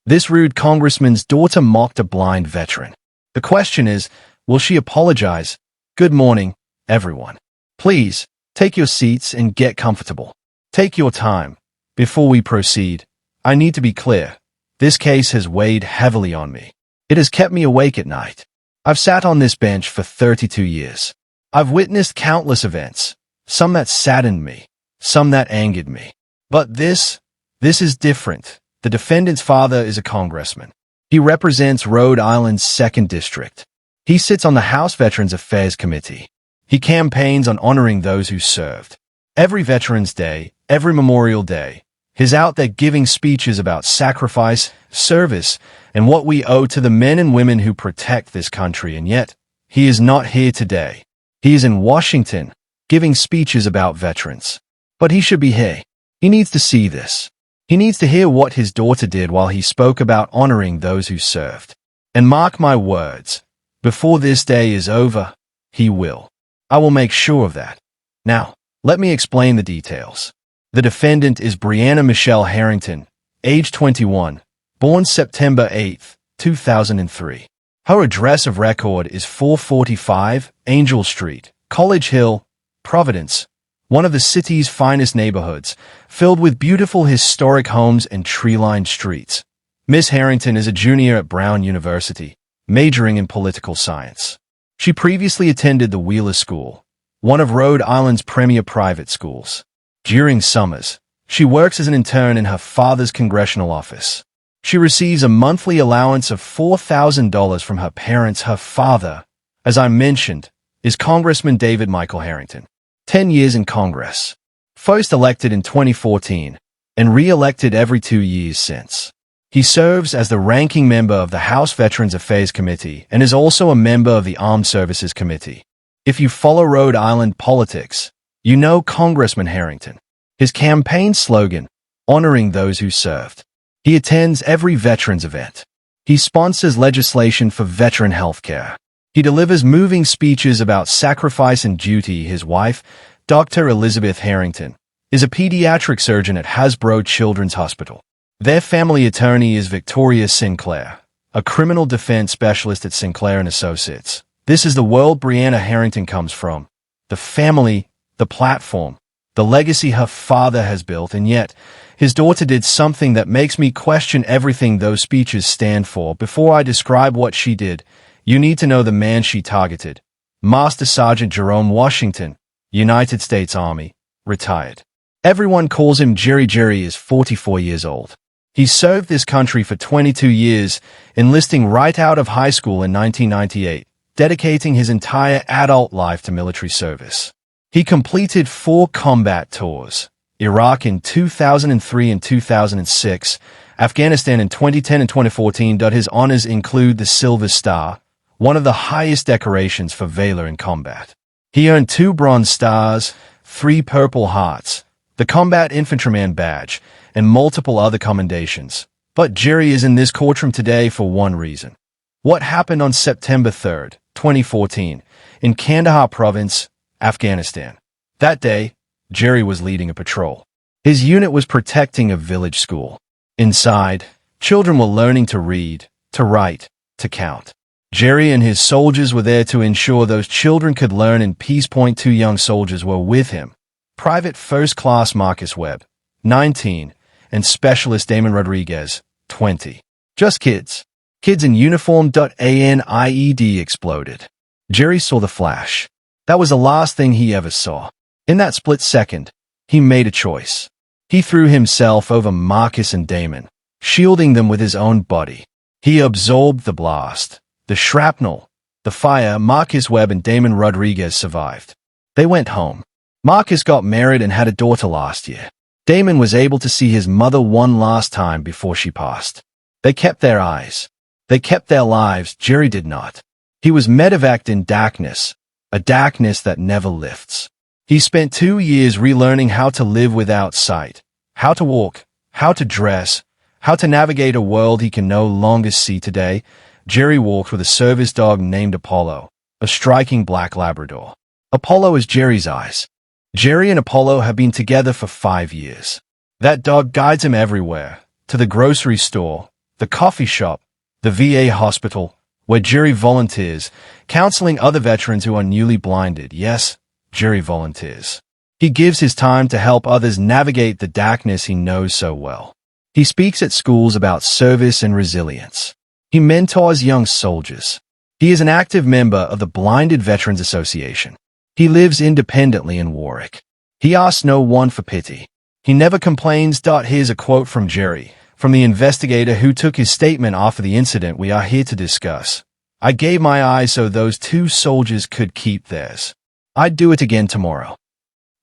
This rude congressman's daughter mocked a blind veteran. The question is, will she apologize? Good morning, everyone. Please, take your seats and get comfortable. Take your time. Before we proceed, I need to be clear. This case has weighed heavily on me. It has kept me awake at night. I've sat on this bench for 32 years. I've witnessed countless events, some that saddened me, some that angered me. But this is different. The defendant's father is a congressman. He represents Rhode Island's 2nd District. He sits on the House Veterans Affairs Committee. He campaigns on honoring those who served. Every Veterans Day, every Memorial Day, he's out there giving speeches about sacrifice, service, and what we owe to the men and women who protect this country, and yet, he is not here today. He is in Washington, giving speeches about veterans. But he should be here. He needs to see this. He needs to hear what his daughter did while he spoke about honoring those who served. And mark my words, before this day is over, he will. I will make sure of that. Now, let me explain the details. The defendant is Brianna Michelle Harrington, age 21, born September 8, 2003. Her address of record is 445 Angel Street, College Hill, Providence, one of the city's finest neighborhoods, filled with beautiful historic homes and tree-lined streets. Miss Harrington is a junior at Brown University, majoring in political science. She previously attended the Wheeler School, one of Rhode Island's premier private schools. During summers, she works as an intern in her father's congressional office. She receives a monthly allowance of $4,000 from her parents. Her father, as I mentioned, is Congressman David Michael Harrington. 10 years in Congress. First elected in 2014 and re-elected every 2 years since. He serves as the ranking member of the House Veterans Affairs Committee and is also a member of the Armed Services Committee. If you follow Rhode Island politics, you know Congressman Harrington. His campaign slogan, honoring those who served. He attends every veterans event. He sponsors legislation for veteran health care. He delivers moving speeches about sacrifice and duty. His wife, Dr. Elizabeth Harrington, is a pediatric surgeon at Hasbro Children's Hospital. Their family attorney is Victoria Sinclair, a criminal defense specialist at Sinclair & Associates. This is the world Brianna Harrington comes from. The family, the platform, the legacy her father has built, and yet, his daughter did something that makes me question everything those speeches stand for. Before I describe what she did, you need to know the man she targeted. Master Sergeant Jerome Washington, United States Army, retired. Everyone calls him Jerry. Jerry is 44 years old. He served this country for 22 years, enlisting right out of high school in 1998, dedicating his entire adult life to military service. He completed 4 combat tours, Iraq in 2003 and 2006, Afghanistan in 2010 and 2014. His honors include the Silver Star, one of the highest decorations for valor in combat. He earned 2 Bronze Stars, 3 Purple Hearts, the Combat Infantryman Badge, and multiple other commendations. But Jerry is in this courtroom today for one reason. What happened on September 3, 2014, in Kandahar Province, Afghanistan? That day, Jerry was leading a patrol. His unit was protecting a village school. Inside, children were learning to read, to write, to count. Jerry and his soldiers were there to ensure those children could learn in peace. 2 young soldiers were with him. Private First Class Marcus Webb, 19, and Specialist Damon Rodriguez, 20. Just kids. Kids in uniform. An IED exploded. Jerry saw the flash. That was the last thing he ever saw. In that split second, he made a choice. He threw himself over Marcus and Damon, shielding them with his own body. He absorbed the blast, the shrapnel, the fire. Marcus Webb and Damon Rodriguez survived. They went home. Marcus got married and had a daughter last year. Damon was able to see his mother one last time before she passed. They kept their eyes. They kept their lives. Jerry did not. He was medevaced in darkness, a darkness that never lifts. He spent 2 years relearning how to live without sight, how to walk, how to dress, how to navigate a world he can no longer see today. Jerry walked with a service dog named Apollo, a striking black Labrador. Apollo is Jerry's eyes. Jerry and Apollo have been together for 5 years. That dog guides him everywhere, to the grocery store, the coffee shop, the VA hospital, where Jerry volunteers, counseling other veterans who are newly blinded. Yes, Jerry volunteers. He gives his time to help others navigate the darkness he knows so well. He speaks at schools about service and resilience. He mentors young soldiers. He is an active member of the Blinded Veterans Association. He lives independently in Warwick. He asks no one for pity. He never complains. Here's a quote from Jerry, from the investigator who took his statement after the incident we are here to discuss. "I gave my eyes so those two soldiers could keep theirs. I'd do it again tomorrow."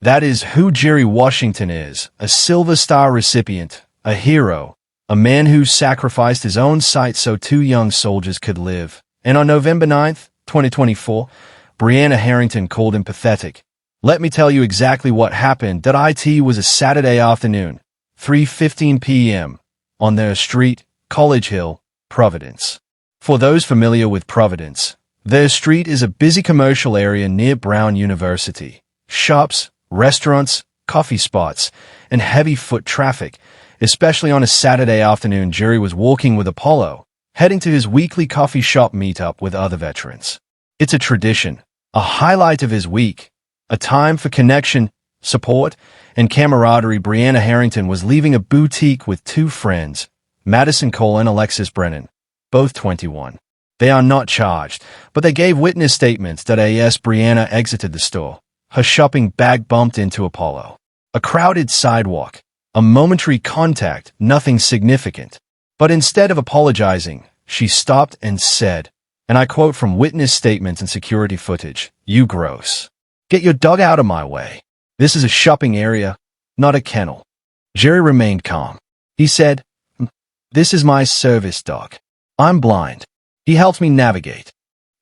That is who Jerry Washington is, a Silver Star recipient, a hero, a man who sacrificed his own sight so two young soldiers could live. And on November 9th, 2024, Brianna Harrington called him pathetic. Let me tell you exactly what happened. It was a Saturday afternoon, 3:15 p.m., on their street, College Hill, Providence. For those familiar with Providence, their street is a busy commercial area near Brown University. Shops, restaurants, coffee spots, and heavy foot traffic. Especially on a Saturday afternoon, Jerry was walking with Apollo, heading to his weekly coffee shop meetup with other veterans. It's a tradition, a highlight of his week, a time for connection, support, and camaraderie. Brianna Harrington was leaving a boutique with two friends, Madison Cole and Alexis Brennan, both 21. They are not charged, but they gave witness statements that as Brianna exited the store, her shopping bag bumped into Apollo. A crowded sidewalk, a momentary contact, nothing significant. But instead of apologizing, she stopped and said, and I quote from witness statements and security footage, "You gross. Get your dog out of my way. This is a shopping area, not a kennel." Jerry remained calm. He said, "This is my service dog. I'm blind. He helps me navigate."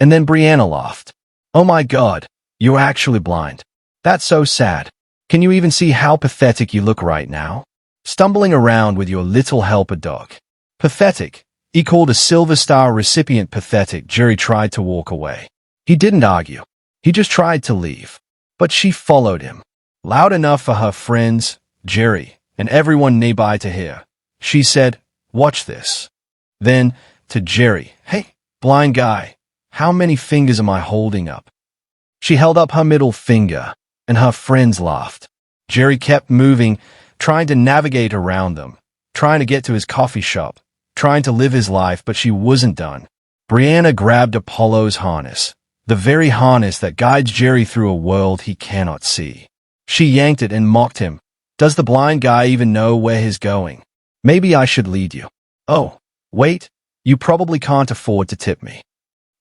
And then Brianna laughed. "Oh my God, you're actually blind. That's so sad. Can you even see how pathetic you look right now? Stumbling around with your little helper dog. Pathetic." He called a Silver Star recipient pathetic. Jerry tried to walk away. He didn't argue. He just tried to leave. But she followed him. Loud enough for her friends, Jerry, and everyone nearby to hear. She said, "Watch this." Then, to Jerry, "Hey, blind guy, how many fingers am I holding up?" She held up her middle finger, and her friends laughed. Jerry kept moving, trying to navigate around them, trying to get to his coffee shop, trying to live his life, but she wasn't done. Brianna grabbed Apollo's harness, the very harness that guides Jerry through a world he cannot see. She yanked it and mocked him. "Does the blind guy even know where he's going? Maybe I should lead you." "Oh, wait, you probably can't afford to tip me."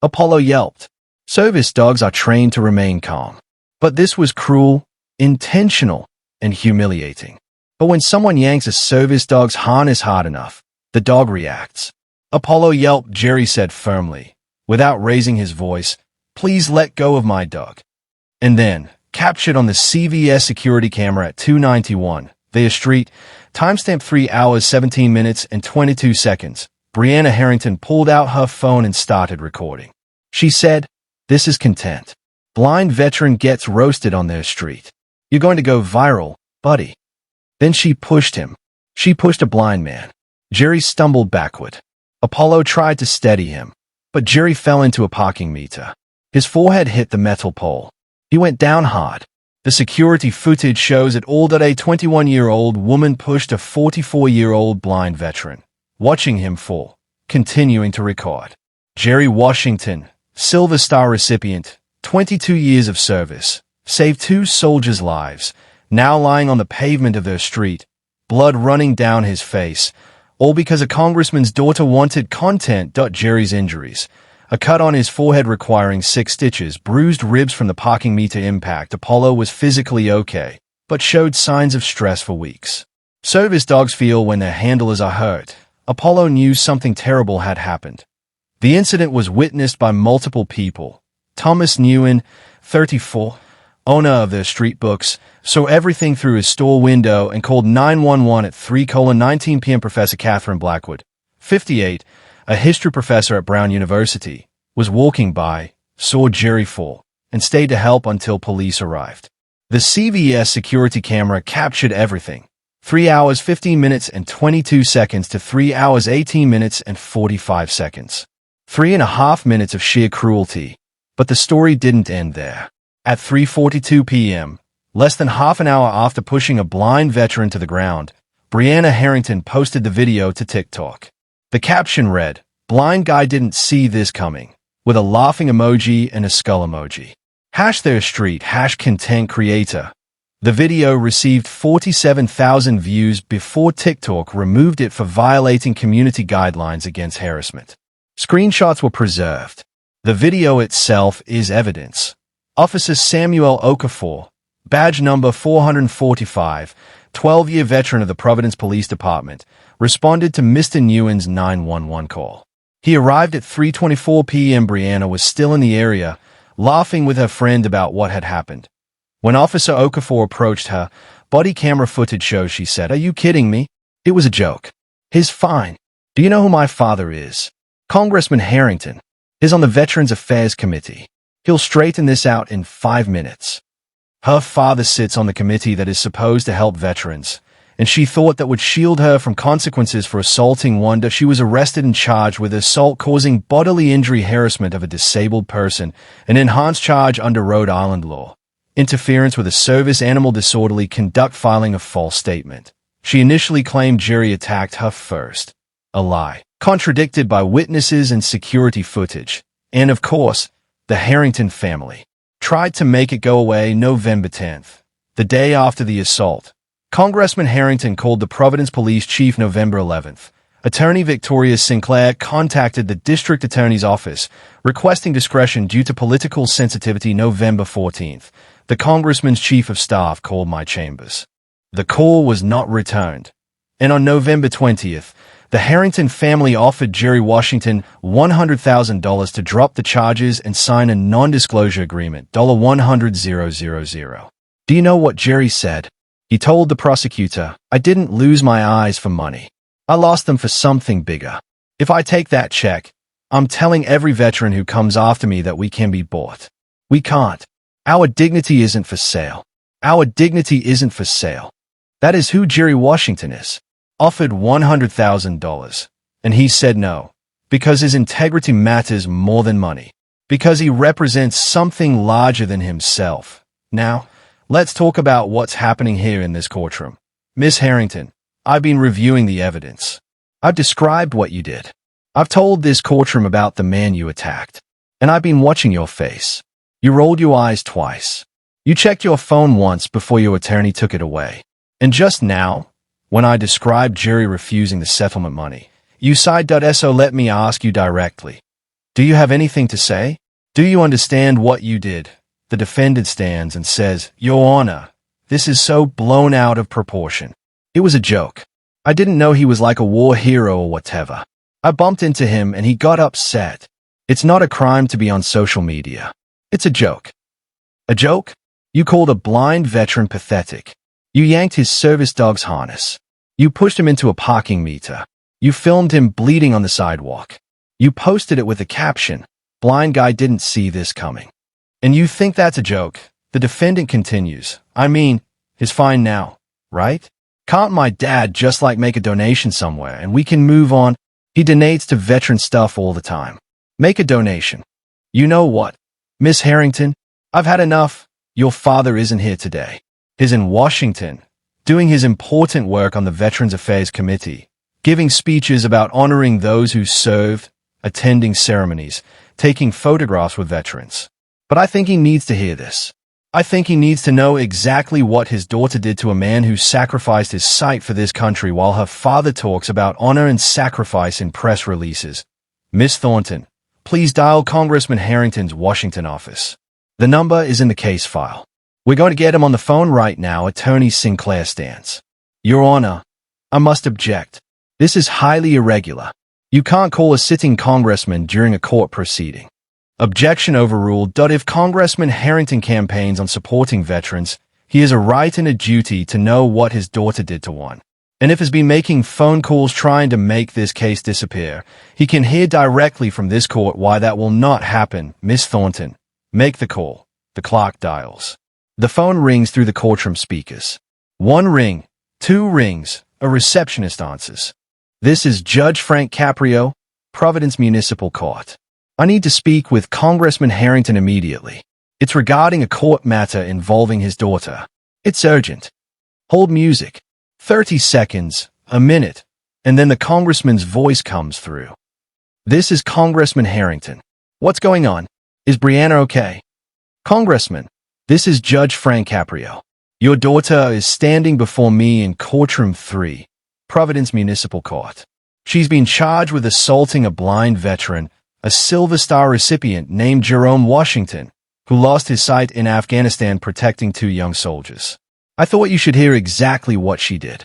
Apollo yelped. Service dogs are trained to remain calm. But this was cruel, intentional, and humiliating. But when someone yanks a service dog's harness hard enough, the dog reacts. Apollo yelped. Jerry said firmly, without raising his voice, "Please let go of my dog." And then, captured on the CVS security camera at 291 Thayer Street, timestamp 3 hours 17 minutes and 22 seconds, Brianna Harrington pulled out her phone and started recording. She said, "This is content. Blind veteran gets roasted on their street. You're going to go viral, buddy." Then she pushed him. She pushed a blind man. Jerry stumbled backward. Apollo tried to steady him, but Jerry fell into a parking meter. His forehead hit the metal pole. He went down hard. The security footage shows it all that a 21-year-old woman pushed a 44-year-old blind veteran, watching him fall, continuing to record. Jerry Washington, Silver Star recipient, 22 years of service, saved two soldiers' lives, now lying on the pavement of their street, blood running down his face, all because a congressman's daughter wanted content. Jerry's injuries, a cut on his forehead requiring 6 stitches, bruised ribs from the parking meter impact. Apollo was physically okay, but showed signs of stress for weeks. Service dogs feel when their handlers are hurt. Apollo knew something terrible had happened. The incident was witnessed by multiple people. Thomas Newen, 34, owner of the street books, saw everything through his store window and called 911 at 3:19 p.m. Professor Catherine Blackwood, 58, a history professor at Brown University, was walking by, saw Jerry fall, and stayed to help until police arrived. The CVS security camera captured everything, 3 hours 15 minutes and 22 seconds to 3 hours 18 minutes and 45 seconds. 3.5 minutes of sheer cruelty. But the story didn't end there. At 3:42 p.m., less than half an hour after pushing a blind veteran to the ground, Brianna Harrington posted the video to TikTok. The caption read, "Blind guy didn't see this coming," with a laughing emoji and a skull emoji. #their street, #content creator. The video received 47,000 views before TikTok removed it for violating community guidelines against harassment. Screenshots were preserved. The video itself is evidence. Officer Samuel Okafor, badge number 445, 12-year veteran of the Providence Police Department, responded to Mr. Nguyen's 911 call. He arrived at 3:24 p.m. Brianna was still in the area, laughing with her friend about what had happened. When Officer Okafor approached her, body camera footage shows she said, "Are you kidding me? It was a joke. He's fine. Do you know who my father is? Congressman Harrington. He's on the Veterans Affairs Committee. He'll straighten this out in 5 minutes." Her father sits on the committee that is supposed to help veterans, and she thought that would shield her from consequences for assaulting one. She was arrested and charged with assault causing bodily injury, harassment of a disabled person, an enhanced charge under Rhode Island law, interference with a service animal, disorderly conduct, filing a false statement. She initially claimed Jerry attacked her first, a lie, contradicted by witnesses and security footage. And of course, the Harrington family tried to make it go away. November 10th, the day after the assault, Congressman Harrington called the Providence Police Chief. November 11th, Attorney Victoria Sinclair contacted the District Attorney's Office, requesting discretion due to political sensitivity. November 14th, the Congressman's Chief of Staff called my chambers. The call was not returned. And on November 20th, the Harrington family offered Jerry Washington $100,000 to drop the charges and sign a non-disclosure agreement. $100,000. Do you know what Jerry said? He told the prosecutor, "I didn't lose my eyes for money. I lost them for something bigger. If I take that check, I'm telling every veteran who comes after me that we can be bought. We can't. Our dignity isn't for sale. Our dignity isn't for sale." That is who Jerry Washington is. Offered $100,000, and he said no, because his integrity matters more than money, because he represents something larger than himself. Now, let's talk about what's happening here in this courtroom. Miss Harrington, I've been reviewing the evidence. I've described what you did. I've told this courtroom about the man you attacked, and I've been watching your face. You rolled your eyes twice. You checked your phone once before your attorney took it away. And just now, when I described Jerry refusing the settlement money, you sighed. So let me ask you directly. Do you have anything to say? Do you understand what you did? The defendant stands and says, "Your Honor, this is so blown out of proportion. It was a joke. I didn't know he was like a war hero or whatever. I bumped into him and he got upset. It's not a crime to be on social media. It's a joke." A joke? You called a blind veteran pathetic. You yanked his service dog's harness. You pushed him into a parking meter. You filmed him bleeding on the sidewalk. You posted it with the caption, "Blind guy didn't see this coming." And you think that's a joke? The defendant continues, "I mean, he's fine now, right? Can't my dad just make a donation somewhere and we can move on?" He donates to veteran stuff all the time. Make a donation. You know what, Miss Harrington? I've had enough. Your father isn't here today. He's in Washington, doing his important work on the Veterans Affairs Committee, giving speeches about honoring those who served, attending ceremonies, taking photographs with veterans. But I think he needs to hear this. I think he needs to know exactly what his daughter did to a man who sacrificed his sight for this country while her father talks about honor and sacrifice in press releases. Miss Thornton, please dial Congressman Harrington's Washington office. The number is in the case file. We're going to get him on the phone right now. Attorney Sinclair stands. Your Honor, I must object. This is highly irregular. You can't call a sitting congressman during a court proceeding. Objection overruled. If Congressman Harrington campaigns on supporting veterans, he has a right and a duty to know what his daughter did to one. And if he's been making phone calls trying to make this case disappear, he can hear directly from this court why that will not happen. Miss Thornton, make the call. The clerk dials. The phone rings through the courtroom speakers. One ring, 2 rings. A receptionist answers. This is Judge Frank Caprio, Providence Municipal Court. I need to speak with Congressman Harrington immediately. It's regarding a court matter involving his daughter. It's urgent. Hold music. 30 seconds, a minute, and then the congressman's voice comes through. This is Congressman Harrington. What's going on? Is Brianna okay? Congressman, this is Judge Frank Caprio. Your daughter is standing before me in Courtroom 3, Providence Municipal Court. She's been charged with assaulting a blind veteran, a Silver Star recipient named Jerome Washington, who lost his sight in Afghanistan protecting 2 young soldiers. I thought you should hear exactly what she did.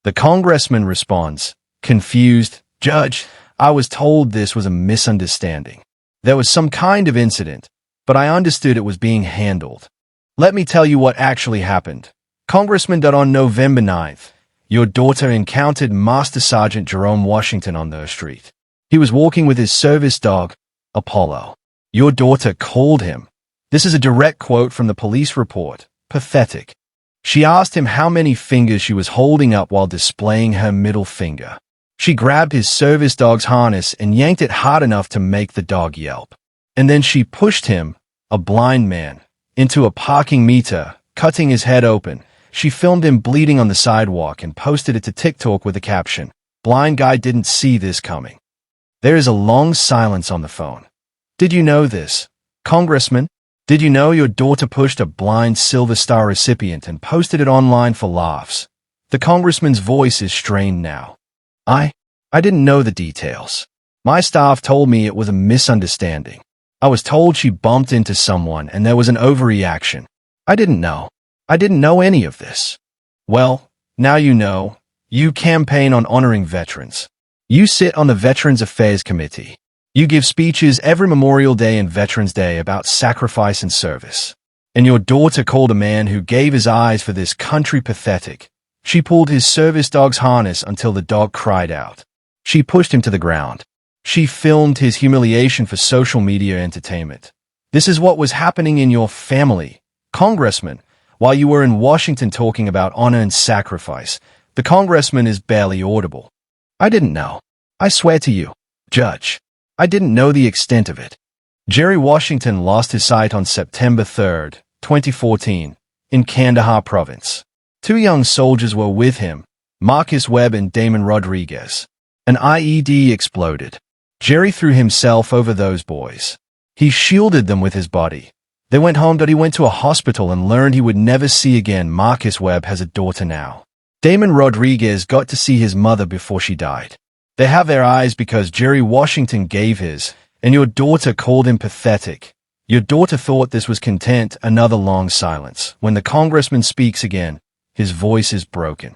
The congressman responds, confused, Judge, I was told this was a misunderstanding. There was some kind of incident, but I understood it was being handled. Let me tell you what actually happened. Congressman, on November 9th, your daughter encountered Master Sergeant Jerome Washington on the street. He was walking with his service dog, Apollo. Your daughter called him. This is a direct quote from the police report. Pathetic. She asked him how many fingers she was holding up while displaying her middle finger. She grabbed his service dog's harness and yanked it hard enough to make the dog yelp. And then she pushed him, a blind man, into a parking meter, cutting his head open. She filmed him bleeding on the sidewalk and posted it to TikTok with the caption, "Blind guy didn't see this coming." There is a long silence on the phone. Did you know this? Congressman, did you know your daughter pushed a blind Silver Star recipient and posted it online for laughs? The congressman's voice is strained now. I didn't know the details. My staff told me it was a misunderstanding. I was told she bumped into someone and there was an overreaction. I didn't know. I didn't know any of this. Well, now you know. You campaign on honoring veterans. You sit on the Veterans Affairs Committee. You give speeches every Memorial Day and Veterans Day about sacrifice and service. And your daughter called a man who gave his eyes for this country pathetic. She pulled his service dog's harness until the dog cried out. She pushed him to the ground. She filmed his humiliation for social media entertainment. This is what was happening in your family, Congressman, while you were in Washington talking about honor and sacrifice. The congressman is barely audible. I didn't know. I swear to you, Judge, I didn't know the extent of it. Jerry Washington lost his sight on September 3rd, 2014, in Kandahar Province. 2 young soldiers were with him, Marcus Webb and Damon Rodriguez. An IED exploded. Jerry threw himself over those boys. He shielded them with his body. They went home, but he went to a hospital and learned he would never see again. Marcus Webb has a daughter now. Damon Rodriguez got to see his mother before she died. They have their eyes because Jerry Washington gave his, and your daughter called him pathetic. Your daughter thought this was content. Another long silence. When the congressman speaks again, his voice is broken.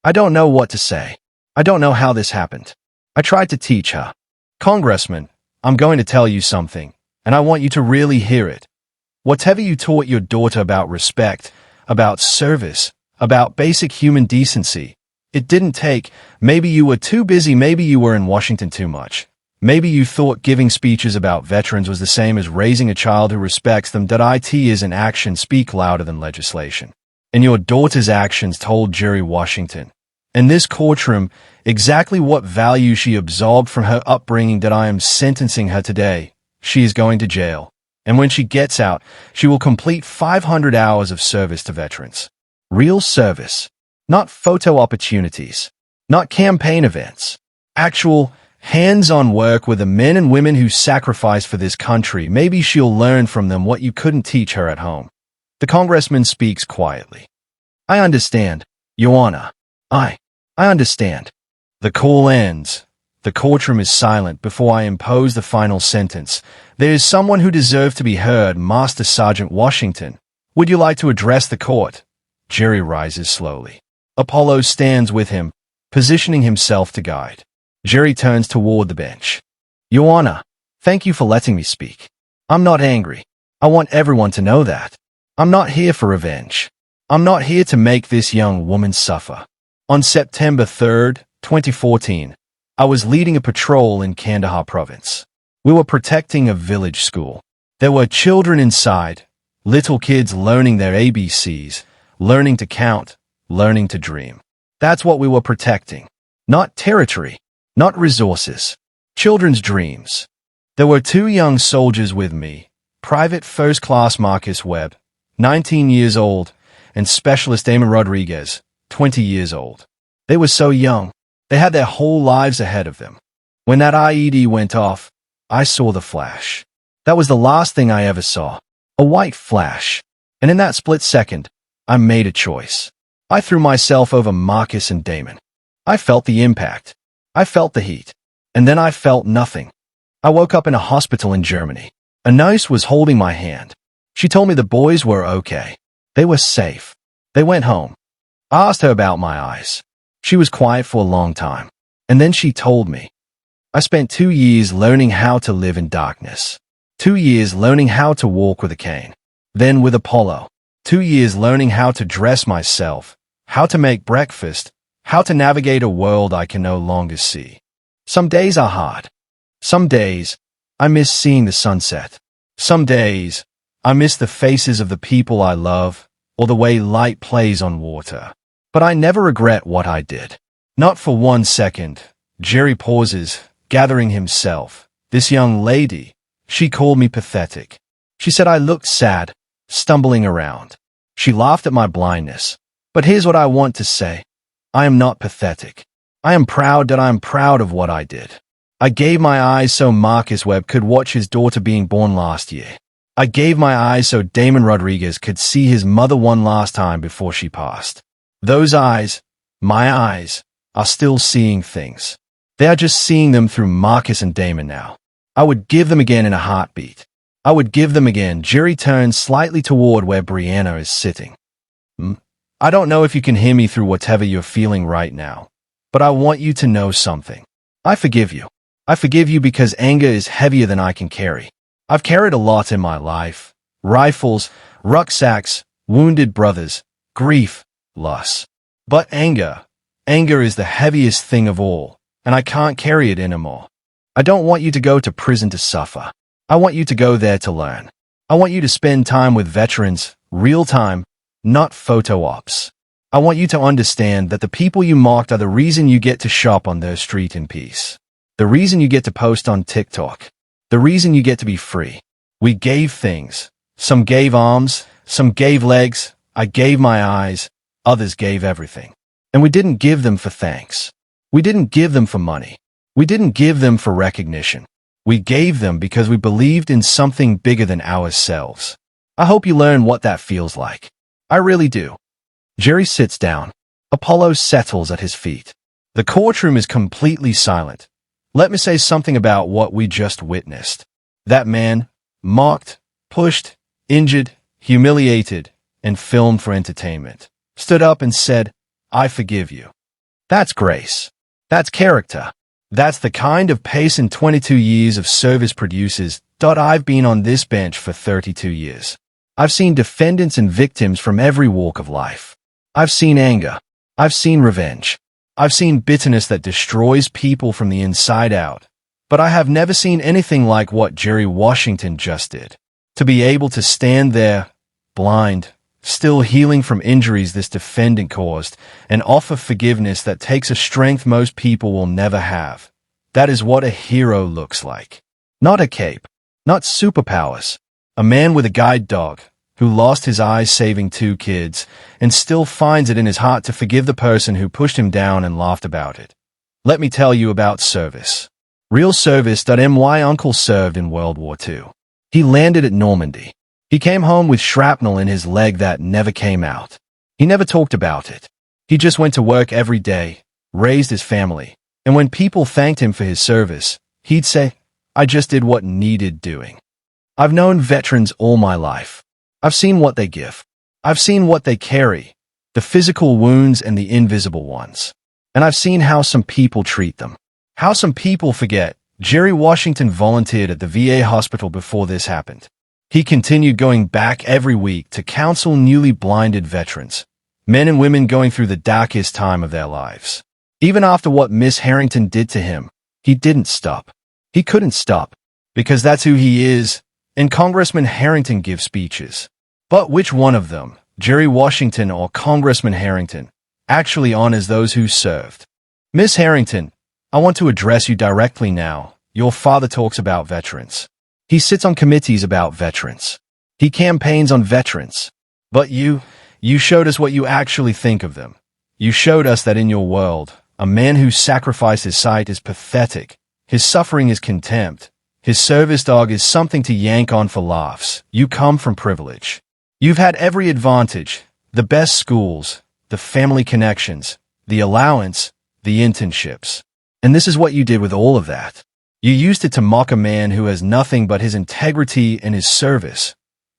I don't know what to say. I don't know how this happened. I tried to teach her. Congressman, I'm going to tell you something, and I want you to really hear it. Whatever you taught your daughter about respect, about service, about basic human decency, it didn't take. Maybe you were too busy. Maybe you were in Washington too much. Maybe you thought giving speeches about veterans was the same as raising a child who respects them. It is an action speak louder than legislation. And your daughter's actions told Jerry Washington, in this courtroom, exactly what value she absorbed from her upbringing. That I am sentencing her today. She is going to jail. And when she gets out, she will complete 500 hours of service to veterans. Real service. Not photo opportunities. Not campaign events. Actual, hands-on work with the men and women who sacrifice for this country. Maybe she'll learn from them what you couldn't teach her at home. The congressman speaks quietly. I understand, Your Honor. I understand. The call ends. The courtroom is silent before I impose the final sentence. There is someone who deserves to be heard. Master Sergeant Washington. Would you like to address the court? Jerry rises slowly. Apollo stands with him, positioning himself to guide. Jerry turns toward the bench. Your Honor, thank you for letting me speak. I'm not angry. I want everyone to know that. I'm not here for revenge. I'm not here to make this young woman suffer. On September 3rd, 2014, I was leading a patrol in Kandahar Province. We were protecting a village school. There were children inside, little kids learning their ABCs, learning to count, learning to dream. That's what we were protecting. Not territory, not resources. Children's dreams. There were 2 young soldiers with me, Private First Class Marcus Webb, 19 years old, and Specialist Damon Rodriguez, 20 years old. They were so young. They had their whole lives ahead of them. When that IED went off, I saw the flash. That was the last thing I ever saw. A white flash. And in that split second, I made a choice. I threw myself over Marcus and Damon. I felt the impact. I felt the heat. And then I felt nothing. I woke up in a hospital in Germany. A nurse was holding my hand. She told me the boys were okay. They were safe. They went home. I asked her about my eyes. She was quiet for a long time. And then she told me. I spent 2 years learning how to live in darkness. 2 years learning how to walk with a cane. Then with Apollo. 2 years learning how to dress myself, how to make breakfast, how to navigate a world I can no longer see. Some days are hard. Some days, I miss seeing the sunset. Some days, I miss the faces of the people I love, or the way light plays on water. But I never regret what I did. Not for 1 second. Jerry pauses, gathering himself. This young lady, she called me pathetic. She said I looked sad, stumbling around. She laughed at my blindness. But here's what I want to say. I am not pathetic. I am proud that I am proud of what I did. I gave my eyes so Marcus Webb could watch his daughter being born last year. I gave my eyes so Damon Rodriguez could see his mother one last time before she passed. Those eyes, my eyes, are still seeing things. They are just seeing them through Marcus and Damon now. I would give them again in a heartbeat. I would give them again. Jerry turns slightly toward where Brianna is sitting. I don't know if you can hear me through whatever you're feeling right now, but I want you to know something. I forgive you. I forgive you because anger is heavier than I can carry. I've carried a lot in my life. Rifles, rucksacks, wounded brothers, grief, loss. But anger is the heaviest thing of all, and I can't carry it anymore. I don't want you to go to prison to suffer. I want you to go there to learn. I want you to spend time with veterans, real time, not photo ops. I want you to understand that the people you mocked are the reason you get to shop on their street in peace. The reason you get to post on TikTok. The reason you get to be free. We gave things. Some gave arms, some gave legs. I gave my eyes. Others gave everything. And we didn't give them for thanks. We didn't give them for money. We didn't give them for recognition. We gave them because we believed in something bigger than ourselves. I hope you learn what that feels like. I really do. Jerry sits down. Apollo settles at his feet. The courtroom is completely silent. Let me say something about what we just witnessed. That man, mocked, pushed, injured, humiliated, and filmed for entertainment, stood up and said, I forgive you. That's grace. That's character. That's the kind of pace in 22 years of service produces. I've been on this bench for 32 years. I've seen defendants and victims from every walk of life. I've seen anger. I've seen revenge. I've seen bitterness that destroys people from the inside out. But I have never seen anything like what Jerry Washington just did. To be able to stand there, blind, still healing from injuries this defendant caused, and offer forgiveness that takes a strength most people will never have. That is what a hero looks like. Not a cape, not superpowers. A man with a guide dog, who lost his eyes saving 2 kids, and still finds it in his heart to forgive the person who pushed him down and laughed about it. Let me tell you about service. Real service. My uncle served in World War II. He landed at Normandy. He came home with shrapnel in his leg that never came out. He never talked about it. He just went to work every day, raised his family, and when people thanked him for his service, he'd say, I just did what needed doing. I've known veterans all my life. I've seen what they give. I've seen what they carry, the physical wounds and the invisible ones. And I've seen how some people treat them, how some people forget. Jerry Washington volunteered at the VA hospital before this happened. He continued going back every week to counsel newly blinded veterans, men and women going through the darkest time of their lives. Even after what Miss Harrington did to him, he didn't stop. He couldn't stop, because that's who he is. And Congressman Harrington gives speeches. But which one of them, Jerry Washington or Congressman Harrington, actually honors those who served. Miss Harrington, I want to address you directly now. Your father talks about veterans. He sits on committees about veterans. He campaigns on veterans. But you showed us what you actually think of them. You showed us that in your world, a man who sacrificed his sight is pathetic. His suffering is contempt. His service dog is something to yank on for laughs. You come from privilege. You've had every advantage, the best schools, the family connections, the allowance, the internships. And this is what you did with all of that. You used it to mock a man who has nothing but his integrity and his service.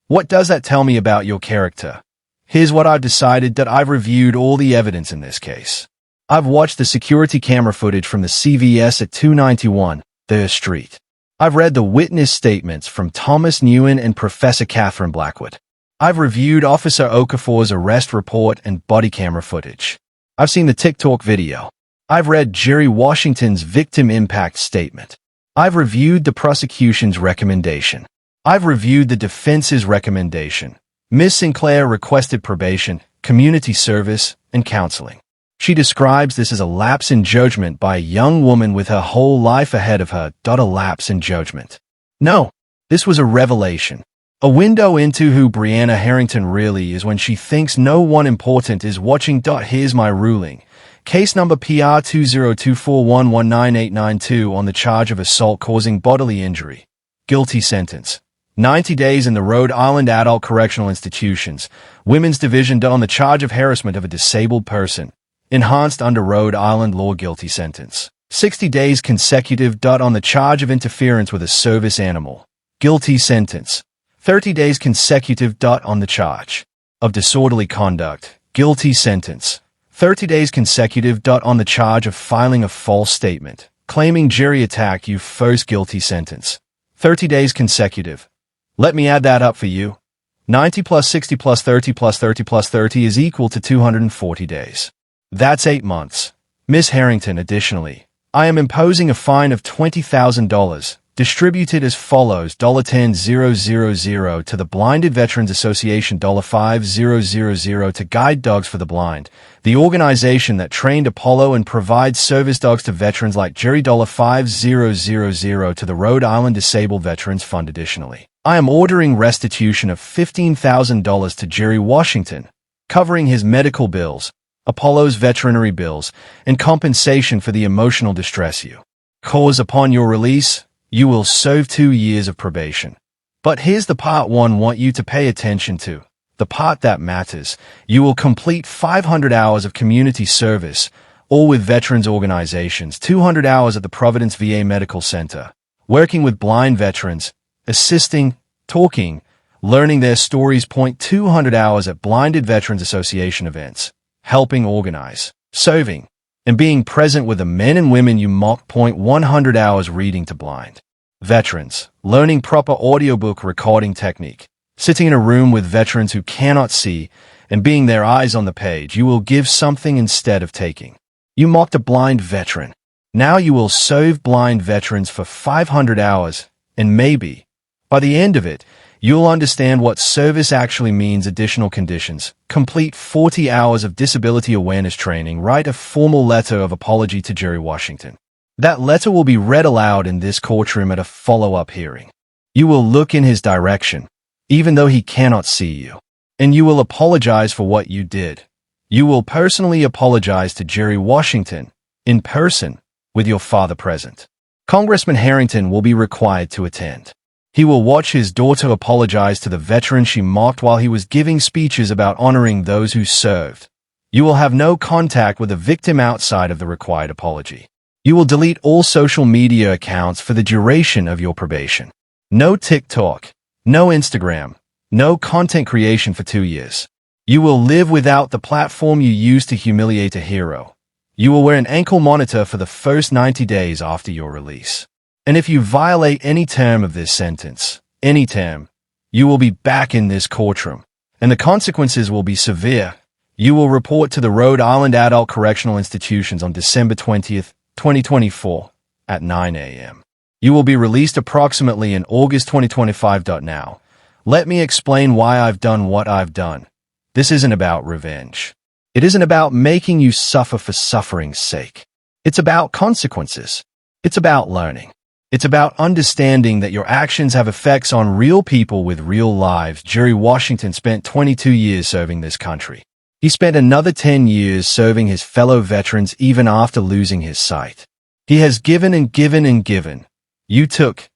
What does that tell me about your character? Here's what I've decided: that I've reviewed all the evidence in this case. I've watched the security camera footage from the CVS at 291 Thayer Street. I've read the witness statements from Thomas Newen and Professor Catherine Blackwood. I've reviewed Officer Okafor's arrest report and body camera footage. I've seen the TikTok video. I've read Jerry Washington's victim impact statement. I've reviewed the prosecution's recommendation. I've reviewed the defense's recommendation. Ms. Sinclair requested probation, community service, and counseling. She describes this as a lapse in judgment by a young woman with her whole life ahead of her. A lapse in judgment. No, this was a revelation. A window into who Brianna Harrington really is when she thinks no one important is watching. Here's my ruling. Case number PR 2024119892 on the charge of assault causing bodily injury. Guilty sentence. 90 days in the Rhode Island Adult Correctional Institutions, Women's Division. On the charge of harassment of a disabled person. Enhanced under Rhode Island law. Guilty sentence. 60 days consecutive. On the charge of interference with a service animal. Guilty sentence. 30 days consecutive. On the charge of disorderly conduct. Guilty sentence. 30 days consecutive. On the charge of filing a false statement, claiming Jerry attacked you first. Guilty sentence. 30 days consecutive. Let me add that up for you. 90 plus 60 plus 30 plus 30 plus 30 is equal to 240 days. That's 8 months. Miss Harrington, additionally, I am imposing a fine of $20,000, distributed as follows: $10,000 to the Blinded Veterans Association, $5,000 to Guide Dogs for the Blind, the organization that trained Apollo and provides service dogs to veterans like Jerry, $5,000 to the Rhode Island Disabled Veterans Fund. Additionally, I am ordering restitution of $15,000 to Jerry Washington, covering his medical bills, Apollo's veterinary bills, and compensation for the emotional distress you cause. Upon your release, you will serve 2 years of probation. But here's the part one want you to pay attention to, the part that matters. You will complete 500 hours of community service, all with veterans organizations, 200 hours at the Providence VA Medical Center, working with blind veterans, assisting, talking, learning their stories. 200 hours at Blinded Veterans Association events, helping organize, serving, and being present with the men and women you mock. 100 hours reading to blind veterans, learning proper audiobook recording technique, sitting in a room with veterans who cannot see, and being their eyes on the page. You will give something instead of taking. You mocked a blind veteran. Now you will serve blind veterans for 500 hours, and maybe, by the end of it, you'll understand what service actually means. Additional conditions: complete 40 hours of disability awareness training, write a formal letter of apology to Jerry Washington. That letter will be read aloud in this courtroom at a follow-up hearing. You will look in his direction, even though he cannot see you, and you will apologize for what you did. You will personally apologize to Jerry Washington, in person, with your father present. Congressman Harrington will be required to attend. He will watch his daughter apologize to the veteran she mocked while he was giving speeches about honoring those who served. You will have no contact with the victim outside of the required apology. You will delete all social media accounts for the duration of your probation. No TikTok, no Instagram, no content creation for 2 years. You will live without the platform you used to humiliate a hero. You will wear an ankle monitor for the first 90 days after your release. And if you violate any term of this sentence, any term, you will be back in this courtroom, and the consequences will be severe. You will report to the Rhode Island Adult Correctional Institutions on December 20th, 2024, at 9 a.m. You will be released approximately in August 2025. Now, let me explain why I've done what I've done. This isn't about revenge. It isn't about making you suffer for suffering's sake. It's about consequences. It's about learning. It's about understanding that your actions have effects on real people with real lives. Judge Washington spent 22 years serving this country. He spent another 10 years serving his fellow veterans even after losing his sight. He has given and given and given. You took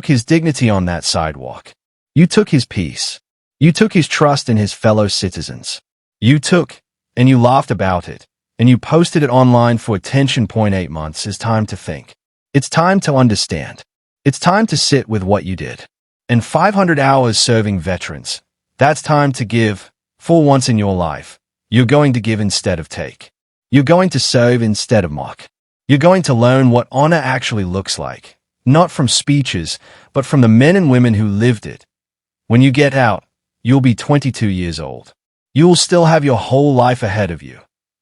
his dignity on that sidewalk. You took his peace. You took his trust in his fellow citizens. You took, and you laughed about it, and you posted it online for attention. 8 months is time to think. It's time to understand. It's time to sit with what you did. And 500 hours serving veterans, that's time to give. For once in your life, you're going to give instead of take. You're going to serve instead of mock. You're going to learn what honor actually looks like, not from speeches, but from the men and women who lived it. When you get out, you'll be 22 years old. You'll still have your whole life ahead of you.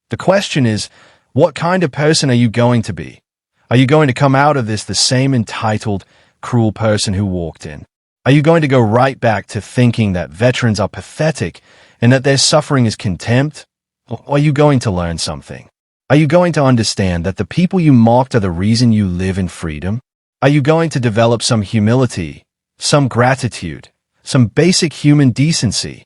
The question is, what kind of person are you going to be? Are you going to come out of this the same entitled, cruel person who walked in? Are you going to go right back to thinking that veterans are pathetic and that their suffering is contempt? Or are you going to learn something? Are you going to understand that the people you mocked are the reason you live in freedom? Are you going to develop some humility, some gratitude, some basic human decency?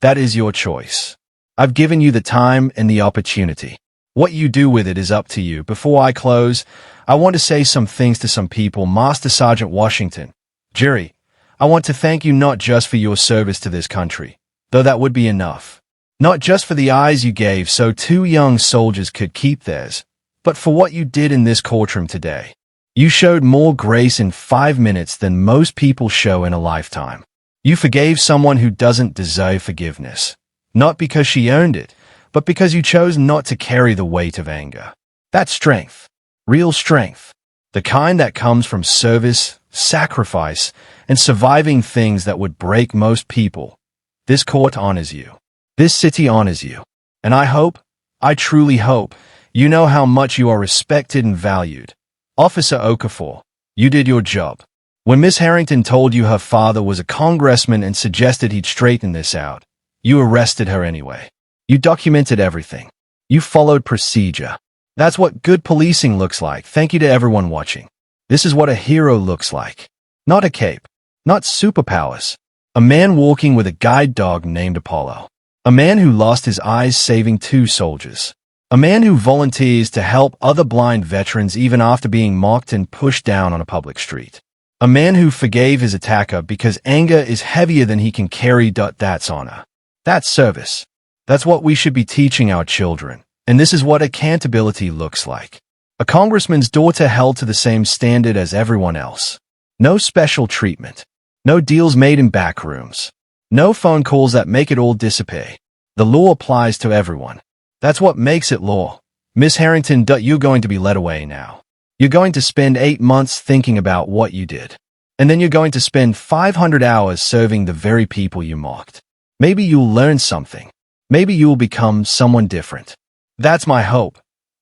That is your choice. I've given you the time and the opportunity. What you do with it is up to you. Before I close, I want to say some things to some people. Master Sergeant Washington, Jury, I want to thank you not just for your service to this country, though that would be enough. Not just for the eyes you gave so 2 young soldiers could keep theirs, but for what you did in this courtroom today. You showed more grace in 5 minutes than most people show in a lifetime. You forgave someone who doesn't deserve forgiveness, not because she earned it, but because you chose not to carry the weight of anger. That's strength, real strength, the kind that comes from service, sacrifice, and surviving things that would break most people. This court honors you. This city honors you. And I truly hope, you know how much you are respected and valued. Officer Okafor, you did your job. When Miss Harrington told you her father was a congressman and suggested he'd straighten this out, you arrested her anyway. You documented everything. You followed procedure. That's what good policing looks like. Thank you to everyone watching. This is what a hero looks like. Not a cape. Not superpowers. A man walking with a guide dog named Apollo. A man who lost his eyes saving 2 soldiers. A man who volunteers to help other blind veterans even after being mocked and pushed down on a public street. A man who forgave his attacker because anger is heavier than he can carry. That's honor. That's service. That's what we should be teaching our children. And this is what accountability looks like. A congressman's daughter held to the same standard as everyone else. No special treatment. No deals made in back rooms. No phone calls that make it all disappear. The law applies to everyone. That's what makes it law. Miss Harrington, you're going to be led away now. You're going to spend 8 months thinking about what you did. And then you're going to spend 500 hours serving the very people you mocked. Maybe you'll learn something. Maybe you'll become someone different. That's my hope.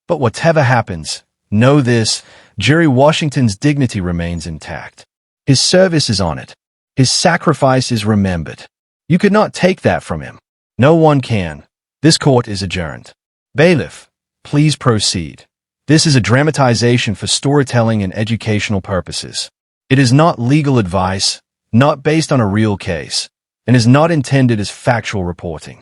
But whatever happens, know this, Judge Washington's dignity remains intact. His service is honored. His sacrifice is remembered. You could not take that from him. No one can. This court is adjourned. Bailiff, please proceed. This is a dramatization for storytelling and educational purposes. It is not legal advice, not based on a real case, and is not intended as factual reporting.